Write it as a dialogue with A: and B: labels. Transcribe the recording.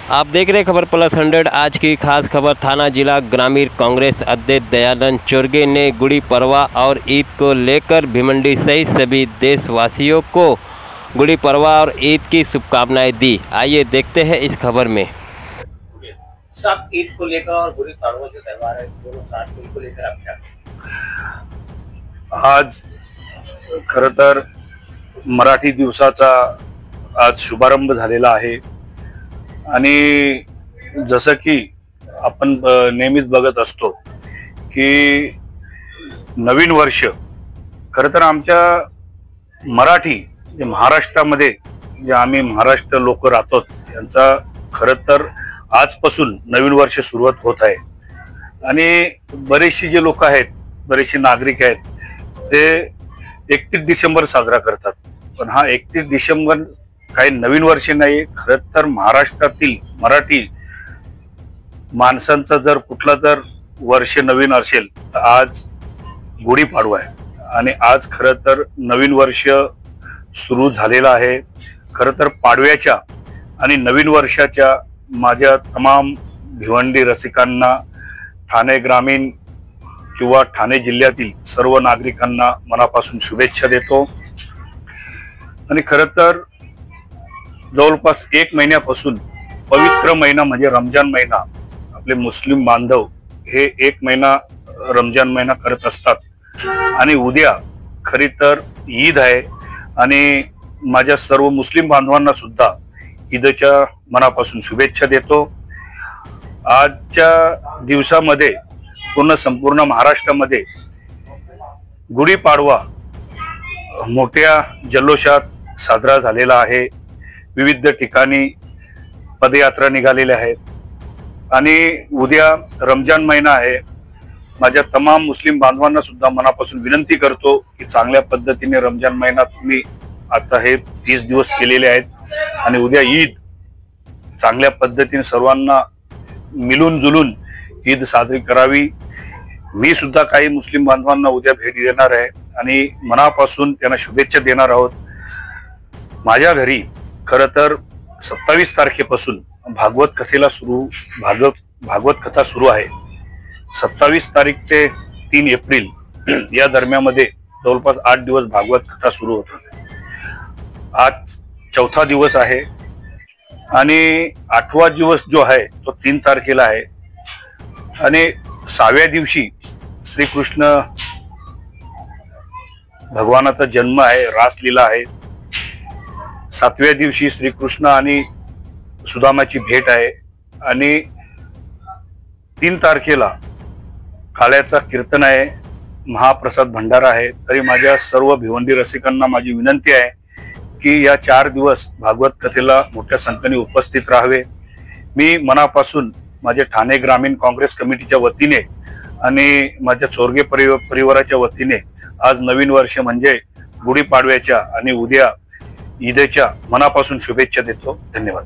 A: आप देख रहे खबर प्लस 100। आज की खास खबर, थाना जिला ग्रामीण कांग्रेस अध्यक्ष दयानंद चोरगे ने गुड़ी पड़वा और ईद को लेकर भिवंडी सहित सभी देशवासियों को गुड़ी पड़वा और ईद की शुभकामनाएं दी। आइए देखते हैं इस खबर में।
B: सब ईद को लेकर और गुड़ी पड़वा जो त्यौहार है दोनों साथ को लेकर आप क्या?
C: आज खरं तर मराठी दिवसाचा आज शुभारंभ झालेला आहे आणि जसं की आपण नेहमीच बघत असतो की नवीन वर्ष खरं तर आमच्या मराठी जे महाराष्ट्रामध्ये जे आम्ही महाराष्ट्र लोक राहतो यांचा खरं तर आजपासून नवीन वर्ष सुरुवात होत आहे आणि बरेचसे जे लोक आहेत, बरेचसे नागरिक आहेत ते 31 डिसेंबर साजरा करतात। पण हा 31 डिसेंबर काही नवीन वर्ष नाही, खरं तर महाराष्ट्रातील मराठी माणसांचा जर कुठला जर वर्ष नवीन असेल तर आज गुढीपाडवा आहे आणि आज खरं तर नवीन वर्ष सुरू झालेला आहे। खरं तर पाडव्याच्या आणि नवीन वर्षाच्या माझ्या तमाम भिवंडी रसिकांना, ठाणे ग्रामीण किंवा ठाणे जिल्ह्यातील सर्व नागरिकांना मनापासून शुभेच्छा देतो। आणि खरं तर जवळपास 1 महिन्यापासून पवित्र महिना म्हणजे रमजान महिना आपले मुस्लिम बांधव हे 1 महिना रमजान महिना करत असतात आणि उद्या खरी तर ईद आहे आणि माझ्या सर्व मुस्लिम बांधवांना सुद्धा ईदच्या मनापासून शुभेच्छा देतो। आजच्या दिवसामध्ये संपूर्ण महाराष्ट्रामध्ये गुढीपाडवा मोठ्या जल्लोषात साजरा झालेला आहे। विविध ठिकाणी पदयात्रा निघालेल्या आहेत आणि उद्या रमजान महिना आहे। माझ्या तमाम मुस्लिम बांधवांना सुद्धा मनापासून विनंती करतो की चांगल्या पद्धतीने रमजान महिना तुम्ही आता हे 30 दिवस केलेले आहेत आणि उद्या ईद चांगल्या पद्धतीने सर्वांना मिळून जुळून ईद साजरी करावी। मी सुद्धा काही मुस्लिम बांधवांना उद्या भेट देणार आहे आणि मनापासून त्यांना शुभेच्छा देणार आहोत। माझ्या घरी खरं तर 27 तारखेपासून भागवत कथा सुरू आहे। 27 तारीख ते 3 एप्रिल या दरम्यानमध्ये जवळपास 8 दिवस भागवत कथा सुरू होतात। आज 4था दिवस आहे आणि 8वा दिवस जो आहे तो 3 तारखेला आहे आणि 6व्या दिवशी श्रीकृष्ण भगवानाचा जन्म आहे, रासलीला आहे। 7व्या दिवशी श्रीकृष्ण आणि सुदामाची भेट आहे आणि 3 तारखेला काळ्याचा कीर्तन आहे, महाप्रसाद भंडारा आहे। तरी माझ्या सर्व भिवंडी रसिकांना माझी विनंती आहे की या 4 दिवस भागवत कथेला मोठ्या संख्येने उपस्थित राहावे। मी मनापासून माझे ठाणे ग्रामीण काँग्रेस कमिटीच्या वतीने आणि माझ्या चोरगे परिवाराच्या वतीने आज नवीन वर्ष म्हणजे गुढीपाडव्याच्या आणि उद्या ईदच्या मनापासून शुभेच्छा देतो। धन्यवाद।